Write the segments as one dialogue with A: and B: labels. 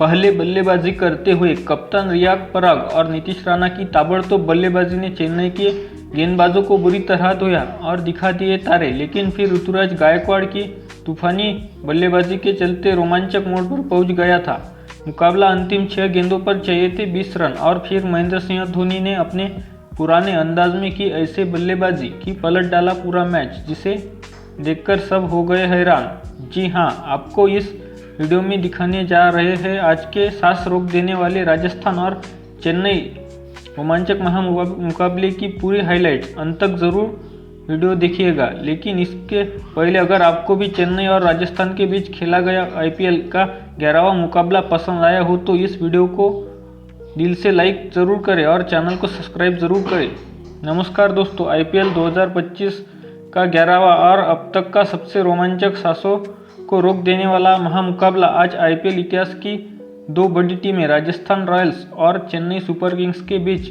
A: पहले बल्लेबाजी करते हुए कप्तान रियाक पराग और नीतीश राणा की ताबड़तोड़ बल्लेबाजी ने चेन्नई के गेंदबाजों को बुरी तरह धोया और दिखा दिए तारे, लेकिन फिर ऋतुराज गायकवाड़ की तूफानी बल्लेबाजी के चलते रोमांचक मोड़ पर पहुंच गया था। मुकाबला अंतिम 6 गेंदों पर चाहिए थे 20 रन और फिर महेंद्र सिंह धोनी ने अपने पुराने अंदाज में की ऐसे बल्लेबाजी की पलट डाला पूरा मैच, जिसे देखकर सब हो गए हैरान। जी हाँ, आपको इस वीडियो में दिखाने जा रहे हैं आज के सांस रोक देने वाले राजस्थान और चेन्नई रोमांचक मुकाबले की पूरी हाइलाइट्स। अंत तक जरूर वीडियो देखिएगा, लेकिन इसके पहले अगर आपको भी चेन्नई और राजस्थान के बीच खेला गया IPL का 11वां मुकाबला पसंद आया हो तो इस वीडियो को दिल से लाइक ज़रूर करें और चैनल को सब्सक्राइब ज़रूर करें। नमस्कार दोस्तों, IPL 2025 का 11वां और अब तक का सबसे रोमांचक सांसों को रोक देने वाला महामुकाबला आज IPL इतिहास की 2 बड़ी टीमें राजस्थान रॉयल्स और चेन्नई सुपर किंग्स के बीच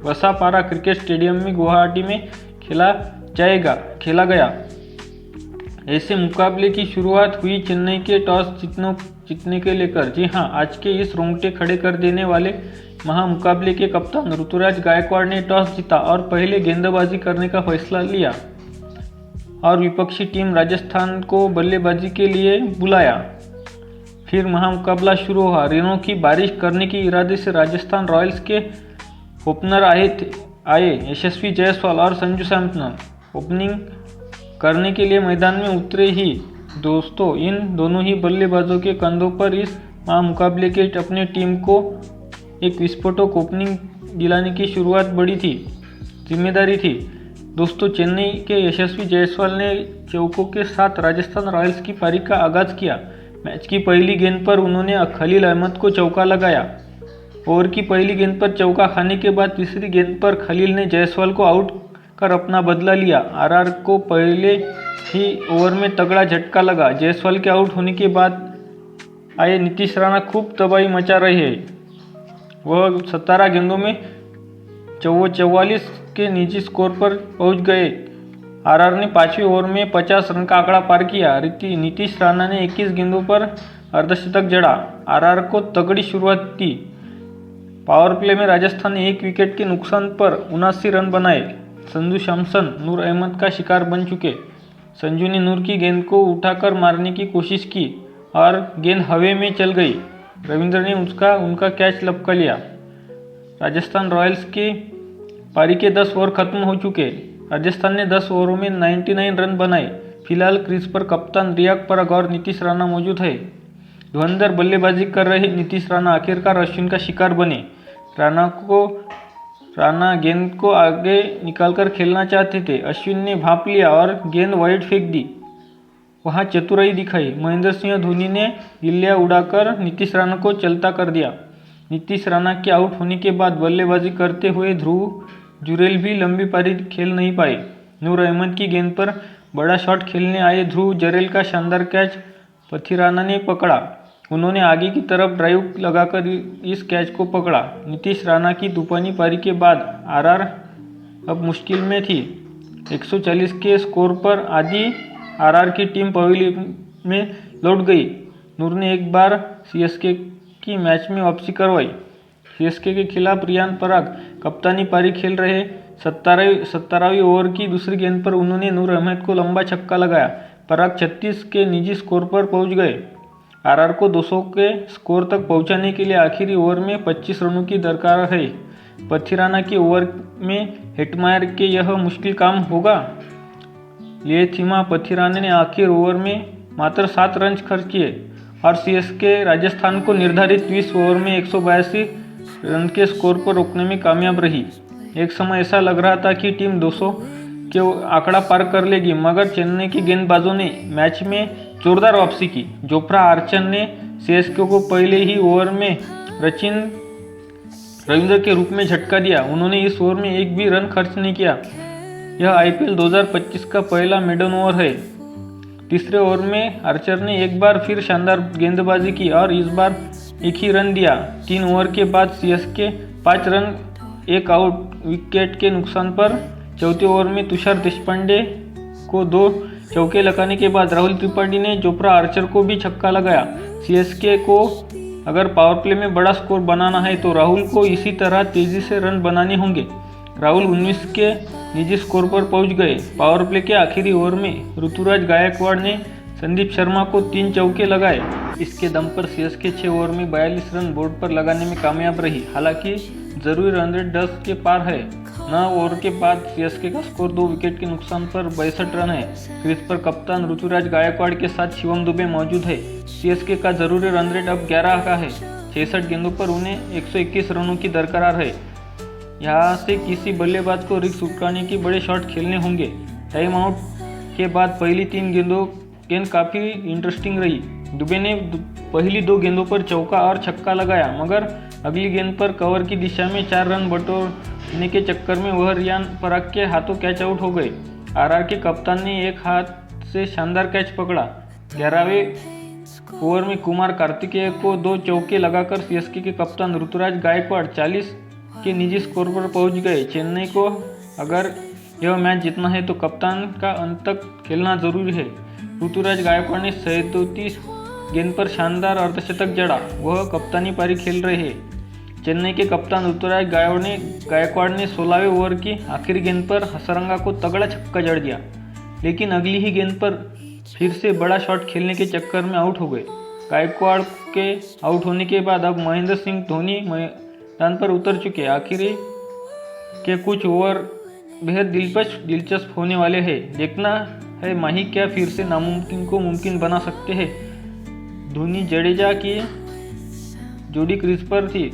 A: वसापारा क्रिकेट स्टेडियम में गुवाहाटी में खेला गया। ऐसे मुकाबले की शुरुआत हुई चेन्नई के टॉस जीतने के लेकर। जी हां, आज के इस रोंगटे खड़े कर देने वाले महामुकाबले के कप्तान ऋतुराज गायकवाड़ ने टॉस जीता और पहले गेंदबाजी करने का फैसला लिया और विपक्षी टीम राजस्थान को बल्लेबाजी के लिए बुलाया। फिर महामुकाबला शुरू हुआ। रनों की बारिश करने के इरादे से राजस्थान रॉयल्स के ओपनर आए यशस्वी जायसवाल और संजू सैमसन ओपनिंग करने के लिए मैदान में उतरे ही दोस्तों, इन दोनों ही बल्लेबाजों के कंधों पर इस महामुकाबले के अपने टीम को एक विस्फोटक ओपनिंग दिलाने की बड़ी जिम्मेदारी थी। दोस्तों, चेन्नई के यशस्वी जायसवाल ने चौकों के साथ राजस्थान रॉयल्स की पारी का आगाज किया। मैच की पहली गेंद पर उन्होंने खलील अहमद को चौका लगाया। ओवर की पहली गेंद पर चौका खाने के बाद तीसरी गेंद पर खलील ने जायसवाल को आउट कर अपना बदला लिया। RR को पहले ही ओवर में तगड़ा झटका लगा। जायसवाल के आउट होने के बाद आए नीतीश राणा खूब तबाही मचा रहे हैं। वह 17 गेंदों में 44 के निजी स्कोर पर पहुंच गए। RR ने 5वें ओवर में 50 रन का आंकड़ा पार किया। नीतीश राणा ने 21 गेंदों पर अर्धशतक जड़ा। RR को तगड़ी शुरुआत दी। पावर प्ले में राजस्थान ने 1 विकेट के नुकसान पर 79 रन बनाए। संजू सैमसन नूर अहमद का शिकार बन चुके। संजू ने नूर की गेंद को उठाकर मारने की कोशिश की और गेंद हवा में चल गई। रविंद्र ने उनका कैच लपका लिया। राजस्थान रॉयल्स के पारी के 10 ओवर खत्म हो चुके। राजस्थान ने 10 ओवरों में 99 रन बनाए। फिलहाल क्रीज पर कप्तान रियाक पराग और नीतीश राणा मौजूद है। धुरंधर बल्लेबाजी कर रहे नीतीश राणा आखिरकार अश्विन का शिकार बने। राणा गेंद को आगे निकालकर खेलना चाहते थे। अश्विन ने भांप लिया और गेंद वाइड फेंक दी। वहां चतुराई दिखाई। महेंद्र सिंह धोनी ने गिल्लियां उड़ाकर नीतीश राणा को चलता कर दिया। नीतीश राणा के आउट होने के बाद बल्लेबाजी करते हुए ध्रुव जुरेल भी लंबी पारी खेल नहीं पाए। नूर अहमद की गेंद पर बड़ा शॉट खेलने आए ध्रुव जुरेल का शानदार कैच पथिराना ने पकड़ा। उन्होंने आगे की तरफ ड्राइव लगाकर इस कैच को पकड़ा। नीतीश राणा की तूफानी पारी के बाद RR अब मुश्किल में थी। 140 के स्कोर पर आधी RR की टीम पवेलियन में लौट गई। नूर ने एक बार CSK की मैच में वापसी करवाई। CSK के खिलाफ रियान पराग कप्तानी पारी खेल रहे। 17वीं ओवर की दूसरी गेंद पर उन्होंने नूर अहमद को लंबा छक्का लगाया। पराग 36 के निजी स्कोर पर पहुंच गए। RR को 200 के स्कोर तक पहुंचाने के लिए आखिरी ओवर में 25 रनों की दरकार है। पथिराना के ओवर में हेटमायर के यह मुश्किल काम होगा। लिएथिमा पथिराना ने आखिर ओवर में मात्र 7 रन खर्च किए और CSK राजस्थान को निर्धारित 20 ओवर में 182 रन के स्कोर पर रोकने में कामयाब रही। एक समय ऐसा लग रहा था कि टीम 200 के आंकड़ा पार कर लेगी, मगर चेन्नई के गेंदबाजों ने मैच में जोरदार वापसी की। जोफ्रा आर्चर ने CSK को पहले ही ओवर में रविंद्र के रूप में झटका दिया। उन्होंने इस ओवर में एक भी रन खर्च नहीं किया। यह IPL 2025 का पहला मेडन ओवर है। तीसरे ओवर में आर्चर ने एक बार फिर शानदार गेंदबाजी की और इस बार एक ही रन दिया। 3 ओवर के बाद CSK 5 रन 1 आउट विकेट के नुकसान पर। चौथे ओवर में तुषार देशपांडे को 2 चौके लगाने के बाद राहुल त्रिपाठी ने जोफ्रा आर्चर को भी छक्का लगाया। CSK को अगर पावर प्ले में बड़ा स्कोर बनाना है तो राहुल को इसी तरह तेजी से रन बनाने होंगे। राहुल 19 के निजी स्कोर पर पहुंच गए। पावर प्ले के आखिरी ओवर में ऋतुराज गायकवाड़ ने संदीप शर्मा को 3 चौके लगाए। इसके दम पर सीएसके 6 ओवर में 42 रन बोर्ड पर लगाने में कामयाब रही। हालांकि जरूरी रन रेट 10 के पार है। 9 ओवर के बाद सीएसके का स्कोर 2 विकेट के नुकसान पर 62 रन है। क्रीज पर कप्तान ऋतुराज गायकवाड़ के साथ शिवम दुबे मौजूद है। सीएसके का जरूरी रन रेट अब 11 का है। 66 गेंदों पर उन्हें 121 रनों की दरकार है। यहाँ से किसी बल्लेबाज को रिस्क उठाने की बड़े शॉट खेलने होंगे। टाइम आउट के बाद पहली 3 गेंद काफ़ी इंटरेस्टिंग रही। दुबे ने पहली 2 गेंदों पर चौका और छक्का लगाया, मगर अगली गेंद पर कवर की दिशा में 4 रन बटोरने के चक्कर में वह रियान पराग के हाथों कैच आउट हो गए। आरआर के कप्तान ने एक हाथ से शानदार कैच पकड़ा। 11वें ओवर में कुमार कार्तिकेय को 2 चौके लगाकर सीएसके के कप्तान ऋतुराज गायकवाड़ 40 के निजी स्कोर पर पहुंच गए। चेन्नई को अगर यह मैच जीतना है तो कप्तान का अंत तक खेलना जरूरी है। ऋतुराज गायकवाड़ ने 37 गेंद पर शानदार अर्धशतक जड़ा। वह कप्तानी पारी खेल रहे हैं। चेन्नई के कप्तान ऋतुराज गायकवाड़ ने 16वें ओवर की आखिरी गेंद पर हसरंगा को तगड़ा छक्का जड़ दिया, लेकिन अगली ही गेंद पर फिर से बड़ा शॉट खेलने के चक्कर में आउट हो गए। गायकवाड़ के आउट होने के बाद अब महेंद्र सिंह धोनी मैदान पर उतर चुके। आखिरी के कुछ ओवर बेहद दिलचस्प होने वाले हैं। देखना है माही क्या फिर से नामुमकिन को मुमकिन बना सकते हैं। धोनी जडेजा की जोड़ी क्रीज पर थी।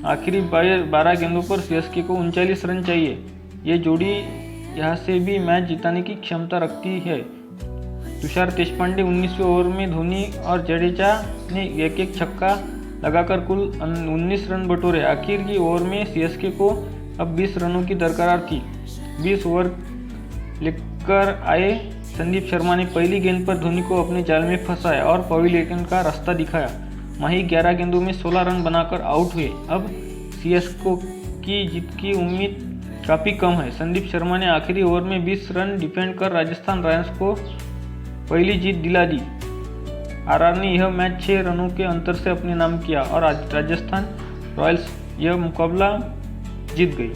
A: आखिरी 12 गेंदों पर सीएसके को 39 रन चाहिए। ये जोड़ी यहाँ से भी मैच जिताने की क्षमता रखती है। तुषार देशपांडे 19वें ओवर में धोनी और जडेजा ने एक छक्का लगाकर कुल 19 रन बटोरे। आखिर की ओवर में सीएसके को अब 20 रनों की दरकार थी। 20 ओवर लेकर आए संदीप शर्मा ने पहली गेंद पर धोनी को अपने जाल में फंसाया और पवेलियन का रास्ता दिखाया। माही 11 गेंदों में 16 रन बनाकर आउट हुए। अब सीएसके की जीत की उम्मीद काफ़ी कम है। संदीप शर्मा ने आखिरी ओवर में 20 रन डिफेंड कर राजस्थान रॉयल्स को पहली जीत दिला दी। आरआर ने यह मैच 6 रनों के अंतर से अपने नाम किया और राजस्थान रॉयल्स यह मुकाबला जीत गई।